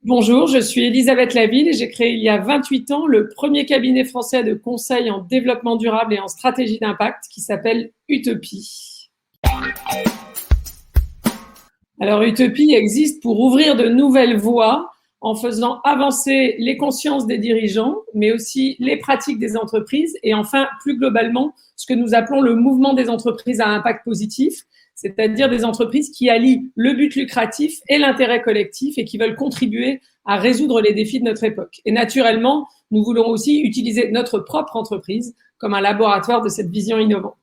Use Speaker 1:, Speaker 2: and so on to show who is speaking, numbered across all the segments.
Speaker 1: Bonjour, je suis Elisabeth Laville et j'ai créé il y a 28 ans le premier cabinet français de conseil en développement durable et en stratégie d'impact qui s'appelle Utopie. Alors Utopie existe pour ouvrir de nouvelles voies en faisant avancer les consciences des dirigeants, mais aussi les pratiques des entreprises et enfin, plus globalement, ce que nous appelons le mouvement des entreprises à impact positif, c'est-à-dire des entreprises qui allient le but lucratif et l'intérêt collectif et qui veulent contribuer à résoudre les défis de notre époque. Et naturellement, nous voulons aussi utiliser notre propre entreprise comme un laboratoire de cette vision innovante.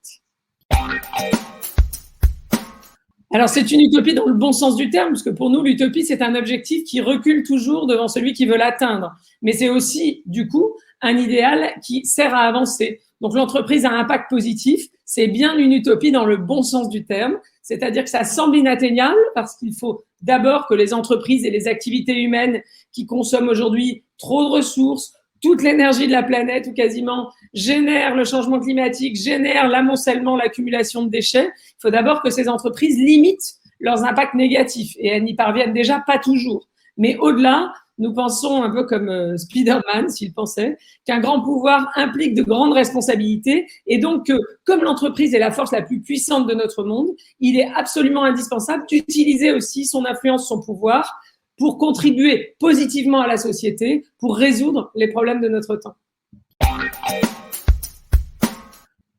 Speaker 1: Alors, c'est une utopie dans le bon sens du terme, parce que pour nous, l'utopie, c'est un objectif qui recule toujours devant celui qui veut l'atteindre. Mais c'est aussi, du coup, un idéal qui sert à avancer. Donc, l'entreprise à impact positif, c'est bien une utopie dans le bon sens du terme, c'est-à-dire que ça semble inatteignable parce qu'il faut d'abord que les entreprises et les activités humaines qui consomment aujourd'hui trop de ressources, toute l'énergie de la planète ou quasiment génèrent le changement climatique, génèrent l'amoncellement, l'accumulation de déchets. Il faut d'abord que ces entreprises limitent leurs impacts négatifs et elles n'y parviennent déjà pas toujours. Mais au-delà, nous pensons un peu comme Spider-Man, s'il pensait, qu'un grand pouvoir implique de grandes responsabilités et donc que, comme l'entreprise est la force la plus puissante de notre monde, il est absolument indispensable d'utiliser aussi son influence, son pouvoir pour contribuer positivement à la société, pour résoudre les problèmes de notre temps.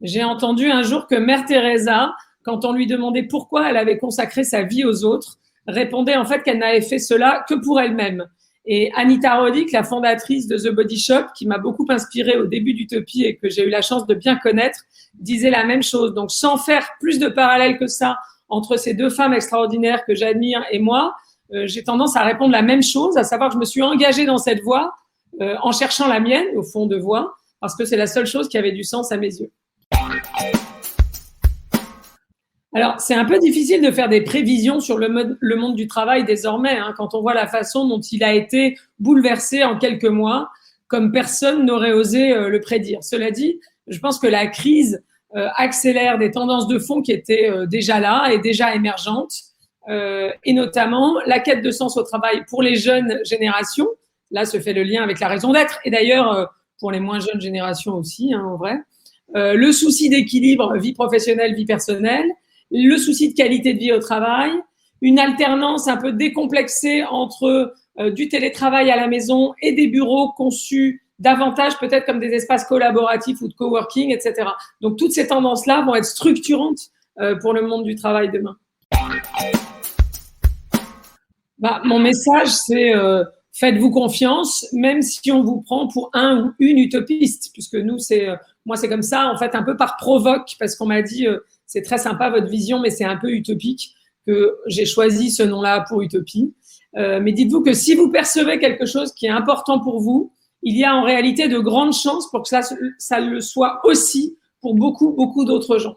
Speaker 1: J'ai entendu un jour que Mère Teresa, quand on lui demandait pourquoi elle avait consacré sa vie aux autres, répondait en fait qu'elle n'avait fait cela que pour elle-même. Et Anita Roddick, la fondatrice de The Body Shop, qui m'a beaucoup inspirée au début d'Utopie et que j'ai eu la chance de bien connaître, disait la même chose. Donc, sans faire plus de parallèles que ça entre ces deux femmes extraordinaires que j'admire et moi, j'ai tendance à répondre la même chose, à savoir que je me suis engagée dans cette voie en cherchant la mienne, au fond de voie, parce que c'est la seule chose qui avait du sens à mes yeux. Alors, c'est un peu difficile de faire des prévisions sur le monde du travail désormais, quand on voit la façon dont il a été bouleversé en quelques mois, comme personne n'aurait osé le prédire. Cela dit, je pense que la crise accélère des tendances de fond qui étaient déjà là et déjà émergentes, et notamment la quête de sens au travail pour les jeunes générations. Là, se fait le lien avec la raison d'être, et d'ailleurs, pour les moins jeunes générations aussi, en vrai. Le souci d'équilibre vie professionnelle, vie personnelle, le souci de qualité de vie au travail, une alternance un peu décomplexée entre du télétravail à la maison et des bureaux conçus davantage peut-être comme des espaces collaboratifs ou de coworking, etc. Donc, toutes ces tendances-là vont être structurantes pour le monde du travail demain. Mon message, c'est faites-vous confiance, même si on vous prend pour un ou une utopiste, puisque nous, moi, c'est comme ça, en fait, un peu par provoque, parce qu'on m'a dit c'est très sympa votre vision, mais c'est un peu utopique, que j'ai choisi ce nom-là pour Utopie. Mais dites-vous que si vous percevez quelque chose qui est important pour vous, il y a en réalité de grandes chances pour que ça le soit aussi pour beaucoup, beaucoup d'autres gens.